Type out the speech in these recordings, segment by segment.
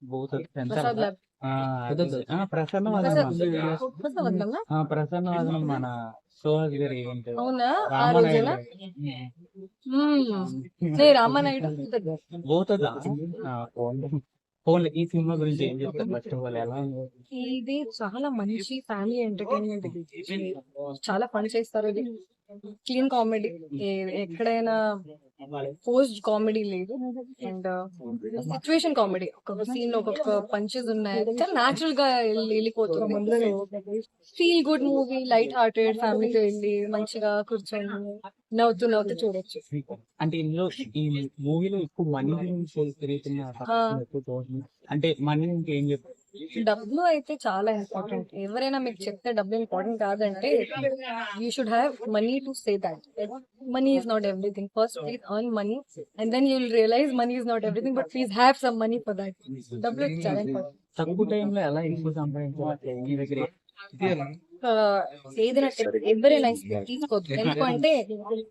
భూతద్ ఎంత ప్రసాద్ అబ్బా? ల్యాబ్. ఆ, అది ప్రసన్నవదనం ప్రసాద్ ప్రసన్నవదనం మన సుహాస్ గారి ఈవెంట్ అవునా? ఆ రామానాయుడు రోజేనా? నేను రామానాయుడు భూతద్ ఫోన్ ఈ సినిమా గురించి ఏం చెప్తారు ఫస్ట్ ఆఫ్ ఆల్ ఎలా ఉంది? ఇది చాలా మంచి ఫ్యామిలీ ఎంటర్టైన్మెంట్. ఇది చాలా ఫన్ చేస్తారు. ఇది క్లీన్ కామెడీ, ఎక్కడైనా పోస్ట్ కామెడీ లేదు. అండ్ సిచ్యువేషన్ కామెడీ, ఒక్కొక్క సీన్ లో ఒక్కొక్క పంచెస్ ఉన్నాయి. చాలా న్యాచురల్ గా వెళ్ళిపోతుంది. Feel good movie, light hearted, ఫ్యామిలీతో వెళ్ళి మంచిగా కూర్చొని నవ్వుతూ నవ్వుతూ చూడొచ్చు. అంటే ఇందులో ఈ మూవీలో ఎక్కువ మనీ గురించి తిరుగుతున్న ఎక్కువ చూడండి. అంటే మనీ అంటే ఏం చెప్తారు? డబ్బులు అయితే చాలా ఇంపార్టెంట్. ఎవరైనా మీకు చెప్తే డబ్బులు ఇంపార్టెంట్ కాదంటే, you should have money to say that money is not everything. First please earn money and then you will realize money is not everything, but please have some money for that. డబ్బులు అయితే చాలా important. తక్కువ టైంలో ఎలా ఎక్కువ సంపాదించాలి మీ దగ్గర? ఏదైనా ఎవరైనా తీసుకోవద్దు. ఎందుకంటే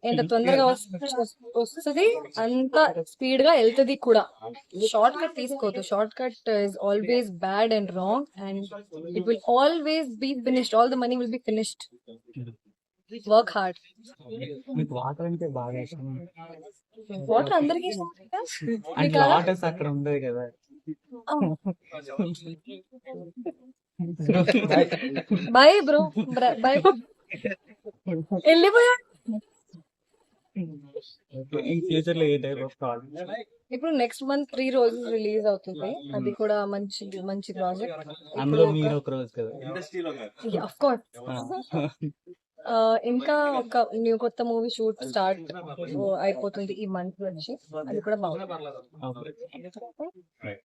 ఎంత తొందరగా వస్తుంది అంత స్పీడ్ గా వెళ్తుంది కూడా. షార్ట్ కట్ తీసుకోవద్దు. Shortcut is always bad and wrong and it will always be finished. All the money will be finished. Work hard. మీకు వాటర్ అంటే బాగా ఇష్టం వాటర్ అందరికీ ఇష్టం కదా? అంటే మీకు అలా? వాటర్స్ అక్కడ ఉండదు కదా. Bye bro, bye. వెళ్ళిపోయా. ఫ్యూచర్ లో ఏ టైప్ ఆఫ్ కాల్? ఇప్పుడు నెక్స్ట్ మంత్ 3 రోజులు రిలీజ్ అవుతుంది. అది కూడా మంచి మంచి ప్రాజెక్ట్. అందులో మీరు ఒక రోజు కదా. Of course. ఇంకా ఒక కొత్త మూవీ షూట్ స్టార్ట్ అయిపోతుంది ఈ మంత్ నుంచి. అది కూడా బాగుంది. Okay.